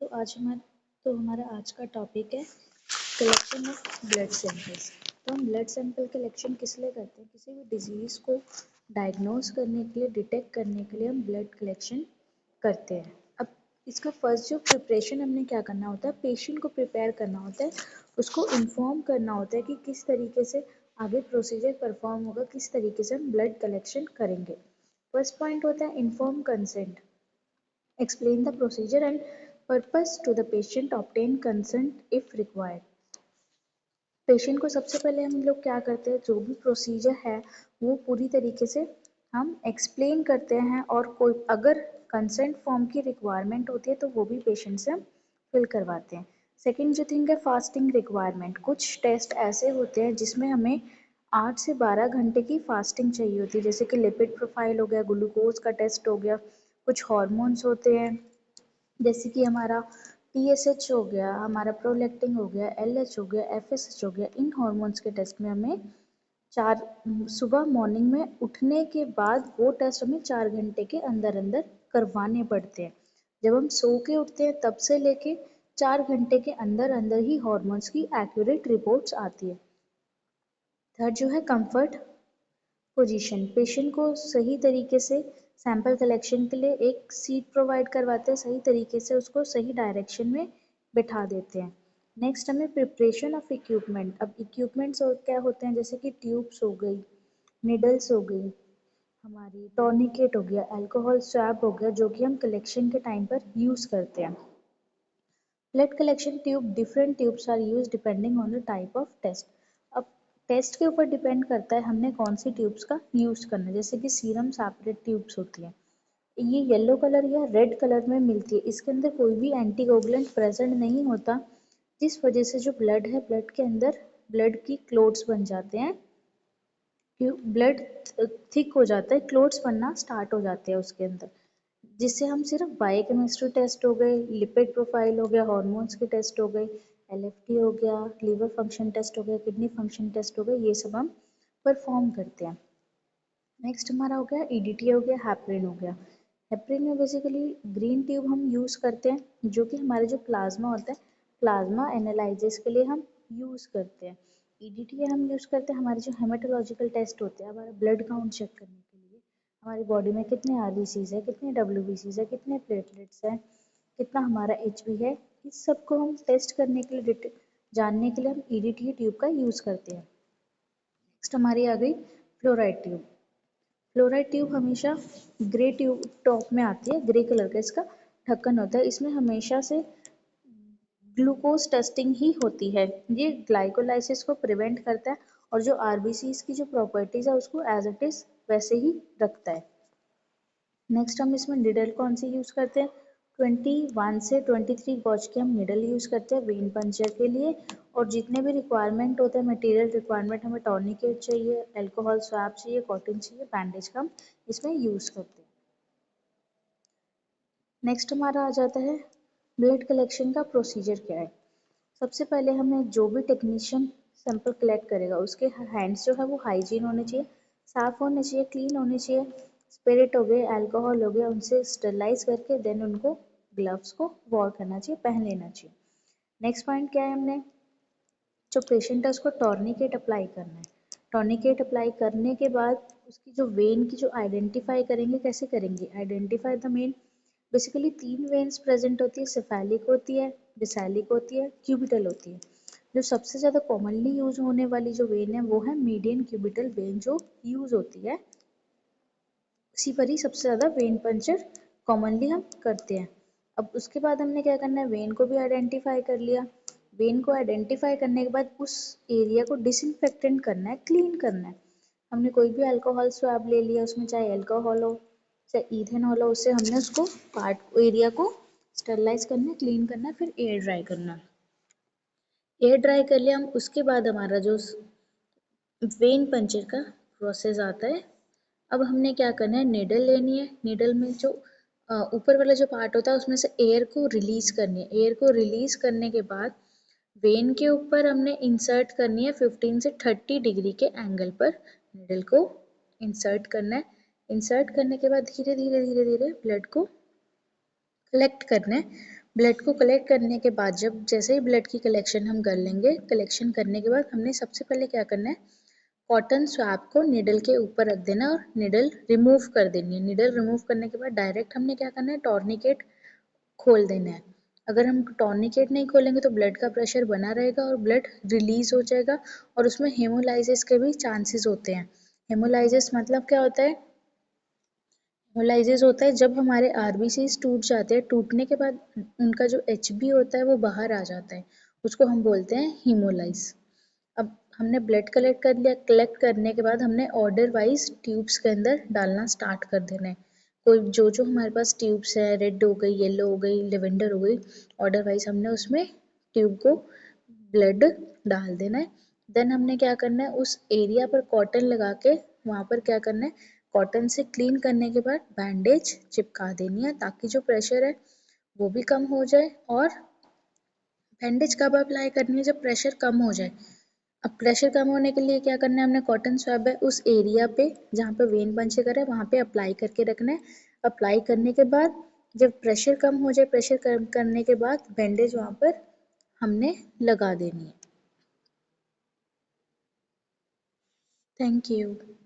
तो हमारा आज का टॉपिक है कलेक्शन ऑफ ब्लड सैंपल्स। तो हम ब्लड सैंपल कलेक्शन किस लिए करते हैं? किसी भी डिजीज़ को डायग्नोज करने के लिए, डिटेक्ट करने के लिए हम ब्लड कलेक्शन करते हैं। अब इसका फर्स्ट जो प्रिपरेशन हमने क्या करना होता है, पेशेंट को प्रिपेयर करना होता है, उसको इन्फॉर्म करना होता है कि किस तरीके से आगे प्रोसीजर परफॉर्म होगा, किस तरीके से हम ब्लड कलेक्शन करेंगे। फर्स्ट पॉइंट होता है inform consent. Explain the procedure and purpose to the patient. Obtain consent if required. Patient को सबसे पहले हम लोग क्या करते हैं, जो भी प्रोसीजर है वो पूरी तरीके से हम एक्सप्लेन करते हैं, और कोई अगर कंसेंट फॉर्म की रिक्वायरमेंट होती है तो वो भी पेशेंट से हम फिल करवाते हैं। सेकेंड जो थिंग है फास्टिंग रिक्वायरमेंट। कुछ टेस्ट ऐसे होते हैं जिसमें हमें 8 से 12 घंटे की फास्टिंग चाहिए होती है, जैसे कि लिपिड प्रोफाइल हो गया, ग्लूकोज का टेस्ट हो गया, कुछ हॉर्मोन्स होते हैं जैसे कि हमारा TSH हो गया, हमारा प्रोलैक्टिन हो गया, LH हो गया, FSH हो गया। इन हॉर्मोन्स के टेस्ट में हमें सुबह मॉर्निंग में उठने के बाद वो टेस्ट हमें 4 घंटे के अंदर अंदर करवाने पड़ते हैं। जब हम सो के उठते हैं तब से लेके 4 घंटे के अंदर अंदर ही हॉर्मोन्स की एक्यूरेट रिपोर्ट्स आती है। थर्ड जो है कंफर्ट पोजीशन। पेशेंट को सही तरीके से सैंपल कलेक्शन के लिए एक सीट प्रोवाइड करवाते हैं, सही तरीके से उसको सही डायरेक्शन में बिठा देते हैं। नेक्स्ट हमें प्रिपरेशन ऑफ इक्विपमेंट। अब इक्विपमेंट्स क्या होते हैं, जैसे कि ट्यूब्स हो गई, निडल्स हो गई, हमारी टॉर्निकेट हो गया, अल्कोहल स्वैब हो गया, जो कि हम कलेक्शन के टाइम पर यूज़ करते हैं। Blood collection tube, different tubes are use depending on the type of test. अब टेस्ट के ऊपर डिपेंड करता है हमने कौन सी ट्यूब्स का यूज करना है। जैसे कि सीरम सेपरेट ट्यूब्स होती है, ये येलो कलर या रेड कलर में मिलती है। इसके अंदर कोई भी एंटीकोगुलेंट प्रेजेंट नहीं होता, जिस वजह से जो ब्लड है, ब्लड के अंदर ब्लड की क्लोट्स बन जाते हैं, ब्लड थिक हो जाता है, क्लोट्स बनना स्टार्ट हो जाते हैं उसके अंदर, जिससे हम सिर्फ बायोकेमिस्ट्री टेस्ट हो गए, लिपिड प्रोफाइल हो गया, हॉर्मोन्स के टेस्ट हो गए, LFT हो गया, लीवर फंक्शन टेस्ट हो गया, किडनी फंक्शन टेस्ट हो गया, ये सब हम परफॉर्म करते हैं। नेक्स्ट हमारा हो गया EDTA हो गया, हेपरिन हो गया। हेपरिन में बेसिकली ग्रीन ट्यूब हम यूज़ करते हैं, जो कि हमारे जो प्लाज्मा होता है, प्लाज्मा एनालिसिस के लिए हम यूज़ करते हैं। EDTA हम यूज़ करते हैं हमारे जो हेमाटोलॉजिकल टेस्ट होते हैं, हमारा ब्लड काउंट चेक करने के लिए, हमारी बॉडी में कितने RBCs है, कितने WBCs है, कितने प्लेटलेट्स हैं, कितना हमारा HB है, इस सब को हम टेस्ट करने के लिए, जानने के लिए हम EDTA ट्यूब का यूज़ करते हैं। नेक्स्ट हमारी आ गई फ्लोराइड ट्यूब। फ्लोराइड ट्यूब हमेशा ग्रे ट्यूब टॉप में आती है, ग्रे कलर का इसका ढक्कन होता है। इसमें हमेशा से ग्लूकोज टेस्टिंग ही होती है। ये ग्लाइकोलाइसिस को प्रिवेंट करता है और जो RBCs की जो प्रॉपर्टीज है उसको एज इट इज वैसे ही रखता है। नेक्स्ट हम इसमें निडल कौन सी यूज़ करते हैं, 21 से 23 गॉज की हम निडल यूज़ करते हैं वेन पंचर के लिए। और जितने भी रिक्वायरमेंट होते हैं, मटेरियल रिक्वायरमेंट, हमें टॉर्निकेट चाहिए, अल्कोहल स्वैब चाहिए, कॉटन चाहिए, बैंडेज का हम इसमें यूज़ करते हैं। नेक्स्ट हमारा आ जाता है ब्लड कलेक्शन का प्रोसीजर क्या है। सबसे पहले हमें जो भी टेक्नीशियन सैंपल कलेक्ट करेगा उसके हैंड्स जो है वो हाइजीन होने चाहिए, साफ होने चाहिए, क्लीन होने चाहिए। स्पिरिट हो गए, अल्कोहल हो गया, उनसे स्टरलाइज करके देन उनको ग्लव्स को वॉर करना चाहिए, पहन लेना चाहिए। नेक्स्ट पॉइंट क्या है, हमने जो पेशेंट है उसको टॉर्निकेट अप्लाई करना है। टॉर्निकेट अप्लाई करने के बाद उसकी जो वेन की जो आइडेंटिफाई करेंगे, कैसे करेंगे, identify the main. Basically 3 veins present होती है, सिफेलिक होती है, बेसिलिक होती है, क्यूबिटल होती है। जो सबसे ज़्यादा कॉमनली यूज होने वाली जो वेन है वो है मीडियन क्यूबिटल वेन जो यूज होती है, उसी पर ही सबसे ज़्यादा वेन पंचर कॉमनली हम करते हैं। अब उसके बाद हमने क्या करना है, वेन को भी आइडेंटिफाई कर लिया। वेन को आइडेंटिफाई करने के बाद उस एरिया को डिसइंफेक्टेंट करना है, क्लीन करना है। हमने कोई भी अल्कोहल स्वैब ले लिया, उसमें चाहे अल्कोहल हो चाहे इथेनॉल हो, उससे हमने उसको पार्ट एरिया को स्टरलाइज करना है, क्लीन करना है, फिर एयर ड्राई करना है। एयर ड्राई कर लिया हम, उसके बाद हमारा जो वेन पंचर का प्रोसेस आता है। अब हमने क्या करना है, निडल लेनी है, निडल में जो ऊपर वाला जो पार्ट होता है उसमें से एयर को रिलीज करनी है। एयर को रिलीज करने के बाद वेन के ऊपर हमने इंसर्ट करनी है, 15 से 30 डिग्री के एंगल पर निडल को इंसर्ट करना है। इंसर्ट करने के बाद धीरे धीरे धीरे धीरे ब्लड को कलेक्ट करना है। ब्लड को कलेक्ट करने के बाद जब जैसे ही ब्लड की कलेक्शन हम कर लेंगे, कलेक्शन करने के बाद हमने सबसे पहले क्या करना है, कॉटन स्वैब को निडल के ऊपर रख देना और निडल रिमूव कर देनी है। निडल रिमूव करने के बाद डायरेक्ट हमने क्या करना है, टॉर्निकेट खोल देना है। अगर हम टॉर्निकेट नहीं खोलेंगे तो ब्लड का प्रेशर बना रहेगा और ब्लड रिलीज हो जाएगा और उसमें हेमोलाइसिस के भी चांसेस होते हैं। हेमोलाइसिस मतलब क्या होता है, हेमोलाइसिस होता है जब हमारे आरबीसीज टूट जाते हैं, टूटने के बाद उनका जो एचबी होता है वो बाहर आ जाता है, उसको हम बोलते हैं हीमोलाइज। अब हमने ब्लड कलेक्ट कर लिया, कलेक्ट करने के बाद हमने ऑर्डर वाइज ट्यूब्स के अंदर डालना स्टार्ट कर देना है। कोई जो जो हमारे पास ट्यूब्स है, रेड हो गई, येलो हो गई, लेवेंडर हो गई, ऑर्डर वाइज हमने उसमें ट्यूब को ब्लड डाल देना है। देन हमने क्या करना है, उस एरिया पर कॉटन लगा के वहाँ पर क्या करना है, कॉटन से क्लीन करने के बाद बैंडेज चिपका देनी है ताकि जो प्रेशर है वो भी कम हो जाए। और बैंडेज कब अप्लाई करनी है, जब प्रेशर कम हो जाए। अब प्रेशर कम होने के लिए क्या करना है, हमने कॉटन स्वैब है उस एरिया पे जहाँ पे वेन पंचर है वहाँ पे अप्लाई करके रखना है। अप्लाई करने के बाद जब प्रेशर कम हो जाए, प्रेशर कम करने के बाद बैंडेज वहाँ पर हमने लगा देनी है। Thank you.